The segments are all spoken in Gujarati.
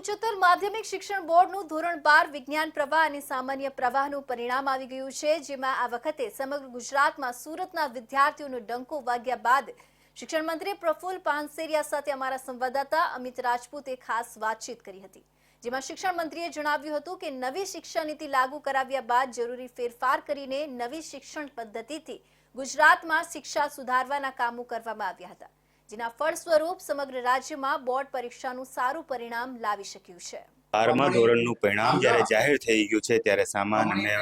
ઉચ્ચતર માધ્યમિક શિક્ષણ બોર્ડનું ધોરણ 12 વિજ્ઞાન પ્રવાહ અને સામાન્ય પ્રવાહનું પરિણામ આવી ગયું છે, જેમાં આ વખતે સમગ્ર ગુજરાતમાં સુરતના વિદ્યાર્થીઓનો ડંકો વાગ્યા બાદ શિક્ષણ મંત્રી પ્રફુલ્લ પાનસેરિયા સાથે અમારા સંવાદદાતા અમિત રાજપૂતે ખાસ વાતચીત કરી હતી, જેમાં શિક્ષણ મંત્રીએ જણાવ્યું હતું કે નવી શિક્ષા નીતિ લાગુ કરાવ્યા બાદ જરૂરી ફેરફાર કરીને નવી શિક્ષણ પદ્ધતિથી ગુજરાતમાં શિક્ષા સુધારવાના કામો કરવામાં આવ્યા હતા, જેના ફળ સ્વરૂપ સમગ્ર રાજ્યમાં બોર્ડ પરીક્ષાનું સારું પરિણામ લાવી શક્યું છે। 12મા ધોરણનું પરિણામ જ્યારે જાહેર થઈ ગયું છે ત્યારે સામાન્ય અને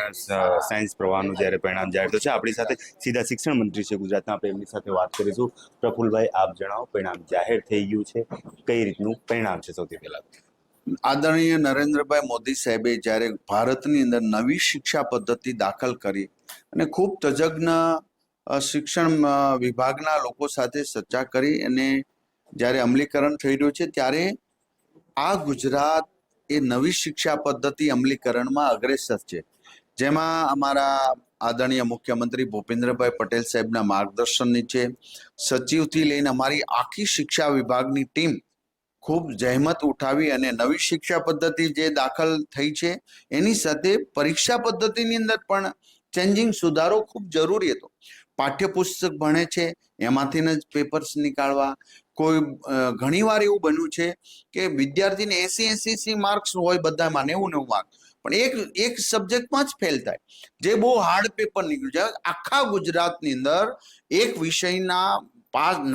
સાયન્સ પ્રવાહનું જ્યારે પરિણામ જાહેર થયું છે, આપણી સાથે સીધા શિક્ષણ મંત્રી છે ગુજરાતના, આપણે એમની સાથે વાત કરીશું। પ્રફુલ્લભાઈ, આપ જણાવો, પરિણામ જાહેર થઈ ગયું છે, કઈ રીતનું પરિણામ છે? સૌથી પહેલા આદરણીય નરેન્દ્રભાઈ મોદી સાહેબે જ્યારે ભારતની અંદર નવી શિક્ષા પદ્ધતિ દાખલ કરી અને ખૂબ તજજ્ઞ શિક્ષણ વિભાગના લોકો સાથે ચર્ચા કરી અને જ્યારે અમલીકરણ થઈ રહ્યું છે ત્યારે આ ગુજરાત એ નવી શિક્ષા પદ્ધતિ અમલીકરણમાં અગ્રેસર છે, જેમાં અમારા આદરણીય મુખ્યમંત્રી ભૂપેન્દ્રભાઈ પટેલ સાહેબના માર્ગદર્શન નીચે સચિવથી લઈને અમારી આખી શિક્ષા વિભાગની ટીમ ખૂબ જહેમત ઉઠાવી અને નવી શિક્ષા પદ્ધતિ જે દાખલ થઈ છે એની સાથે પરીક્ષા પદ્ધતિની અંદર પણ ચેન્જિંગ સુધારો ખૂબ જરૂરી હતો। પાઠ્યપુસ્તક ભણે છે એમાંથી જ પેપર્સ નીકાળવા, કોઈ ઘણીવાર એવું બન્યું છે કે વિદ્યાર્થીને 80 માર્ક્સ હોય બધામાં, 90 માર્ક, પણ એક સબ્જેક્ટમાં જ ફેલ થાય, જે બહુ હાર્ડ પેપર નીકળ્યું છે। આખા ગુજરાતની અંદર એક વિષયના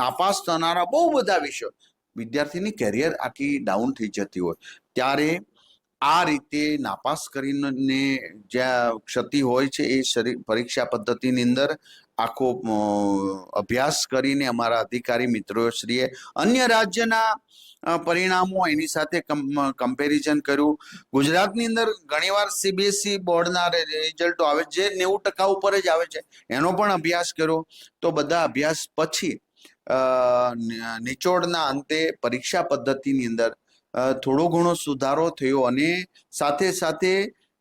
નાપાસ થનારા બહુ બધા વિષયો, વિદ્યાર્થીની કેરિયર આખી ડાઉન થઈ જતી હોય, ત્યારે આ રીતે નાપાસ કરીને જ્યાં ક્ષતિ હોય છે એ પરીક્ષા પદ્ધતિની અંદર આખો અભ્યાસ કરીને અમારા અધિકારી મિત્રોશ્રીએ અન્ય રાજ્યના પરિણામો એની સાથે કમ્પેરિઝન કર્યું। ગુજરાતની અંદર ઘણીવાર સીબીએસઈ બોર્ડના રિઝલ્ટો આવે જે 90% ઉપર જ આવે છે, એનો પણ અભ્યાસ કર્યો। તો બધા અભ્યાસ પછી નિચોડના અંતે પરીક્ષા પદ્ધતિની અંદર થોડો ઘણો સુધારો થયો અને સાથે સાથે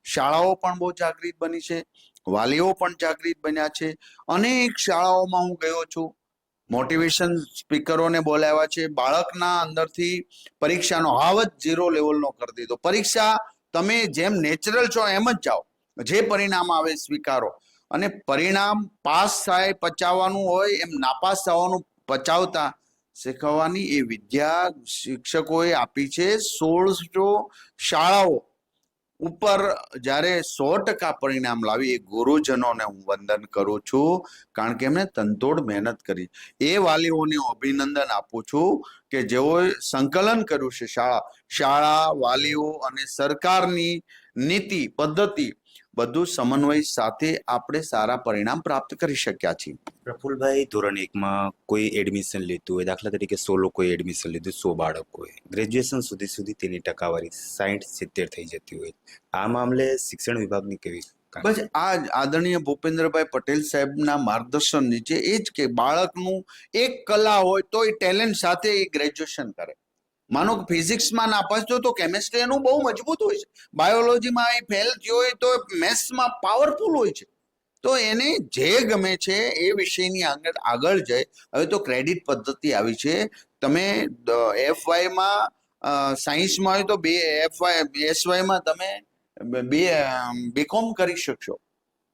શાળાઓ પણ બહુ જાગૃત બની છે, વાલીઓ પણ જાગૃત બન્યા છે। અનેક શાળાઓમાં હું ગયો છું, મોટિવેશન સ્પીકરોને બોલાવ્યા છે, બાળકના અંદરથી પરીક્ષાનો હાવ જ 0 લેવલનો કરી દીધો। પરીક્ષા તમે જેમ નેચરલ છો એમ જ જાઓ, જે પરિણામ આવે સ્વીકારો, અને પરિણામ પાસ થાય પચાવવાનું હોય એમ નાપાસ થવાનું પચાવતા શીખવવાની એ વિદ્યા શિક્ષકોએ આપી છે। 1600 શાળાઓ ઉપર જ્યારે 100% પરિણામ લાવી એ ગુરુજનોને હું વંદન કરું છું, કારણ કે એમણે તનતોડ મહેનત કરી। એ વાલીઓને અભિનંદન આપું છું કે જેઓએ સંકલન કર્યું છે, શાળા વાલીઓ અને સરકારની નીતિ પદ્ધતિ બધું સમન્વય સાથે આપણે સારા પરિણામ પ્રાપ્ત કરી શક્યા છીએ। પ્રફુલ્લભાઈ, ધોરણ 1માં કોઈ એડમિશન લેતું હોય, દાખલા તરીકે 100 લોકોએ એડમિશન લીધું, 100 બાળકોએ, ગ્રેજ્યુએશન સુધી તેની ટકાવારી 60-70 થઈ જતી હોય, આ મામલે શિક્ષણ વિભાગની કેવી? બસ આ આદરણીય ભૂપેન્દ્રભાઈ પટેલ સાહેબના માર્ગદર્શન નીચે એ જ કે બાળકનું એક કલા હોય તો એ ટેલેન્ટ સાથે એ ગ્રેજ્યુએશન કરે। માનો કે ફિઝિક્સમાં નાપાસ થયો તો કેમેસ્ટ્રી એનું બહુ મજબૂત હોય છે, બાયોલોજીમાં એ ફેલ થયો હોય તો મેથ્સમાં પાવરફુલ હોય છે, તો એને જે ગમે છે એ વિષયની આગળ જાય। હવે તો ક્રેડિટ પદ્ધતિ આવી છે, તમે FYમાં સાયન્સમાં હોય તો SYમાં તમે બીકોમ કરી શકશો।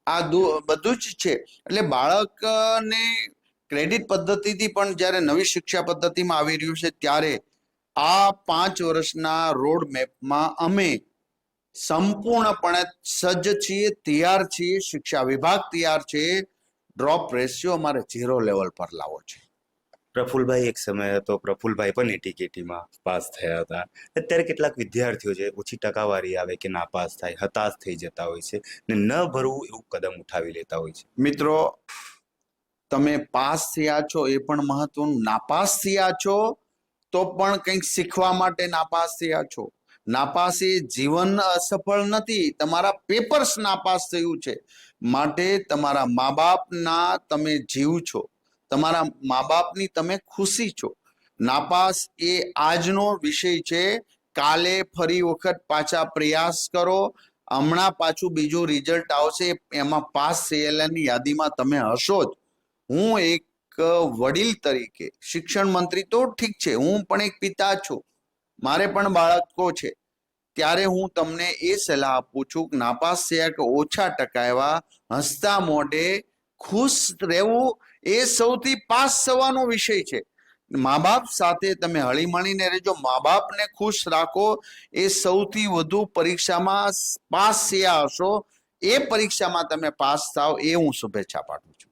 આ બધું જ છે, એટલે બાળકને ક્રેડિટ પદ્ધતિથી પણ જ્યારે નવી શિક્ષા પદ્ધતિમાં આવી રહ્યું છે ત્યારે આ 5 વર્ષના રોડ મેપમાં અમે સંપૂર્ણપણે સજ્જ છીએ, તૈયાર છીએ, શિક્ષા વિભાગ તૈયાર છે। ડ્રોપ રેશિયો અમારે 0 લેવલ પર લાવવો છે। પ્રફુલ્લભાઈ, એક સમય હતો પ્રફુલ્લભાઈ પણ એટીકેટીમાં પાસ થયા હતા, અત્યારે કેટલાક વિદ્યાર્થીઓ છે ઓછી ટકાવારી આવે કે નાપાસ થાય, હતાશ થઈ જતા હોય છે ને ન ભરવું એવું કદમ ઉઠાવી લેતા હોય છે। મિત્રો, તમે પાસ થયા છો એ પણ મહત્વનું, નાપાસ થયા છો તો પણ કંઈક શીખવા માટે નાપાસ થયા છો। નાપાસ એ જીવન અસફળ નથી, તમારા પેપર્સ નાપાસ થયું છે, માટે તમારા મા બાપના તમે જીવ છો, તમારા મા બાપની તમે ખુશી છો। નાપાસ એ આજનો વિષય છે, કાલે ફરી વખત પાછા પ્રયાસ કરો, હમણાં પાછું બીજું રિઝલ્ટ આવશે, એમાં પાસ થયેલાની યાદીમાં તમે હશો જ। હું એક વડીલ તરીકે, શિક્ષણ મંત્રી તો ઠીક છે, હું પણ એક પિતા છું, મારે પણ બાળકો છે, ત્યારે હું તમને એ સલાહ આપું છું કે નાપાસ થયા કે ઓછા ટકા એવા હસતા મોઢે ખુશ રહેવું એ સૌથી પાસ થવાનો વિષય છે. મા બાપ સાથે તમે હળીમળીને રહેજો, મા બાપને ખુશ રાખો, એ સૌથી વધુ પરીક્ષામાં પાસ થયા હશો, એ પરીક્ષામાં તમે પાસ થાવ એ હું શુભેચ્છા પાઠવું છું.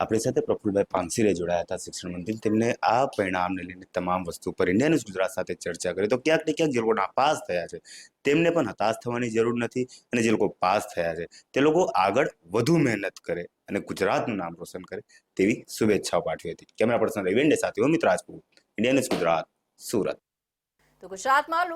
આપણી સાથે પ્રફુલભાઈ પાનસીરે જોડાયા હતા શિક્ષણ મંત્રી. તેમને આ પરિણામને લઈને તમામ વસ્તુ પર ઇન્ડિયા ન્યૂઝ ગુજરાત સાથે ચર્ચા કરી. તો ક્યાંક ને ક્યાંક જે લોકો નાપાસ થયા છે તેમને પણ હતાશ થવાની જરૂર નથી, અને જે લોકો પાસ થયા છે તે લોકો આગળ વધુ મહેનત કરે અને ગુજરાતનું નામ રોશન કરે તેવી શુભેચ્છાઓ પાઠવી હતી. કેમેરા પર્સન રવિન્ડે સાથે અમિત રાજપૂત, ઇન્ડિયા ન્યૂઝ ગુજરાત, સુરત. તો ગુજરાતમાં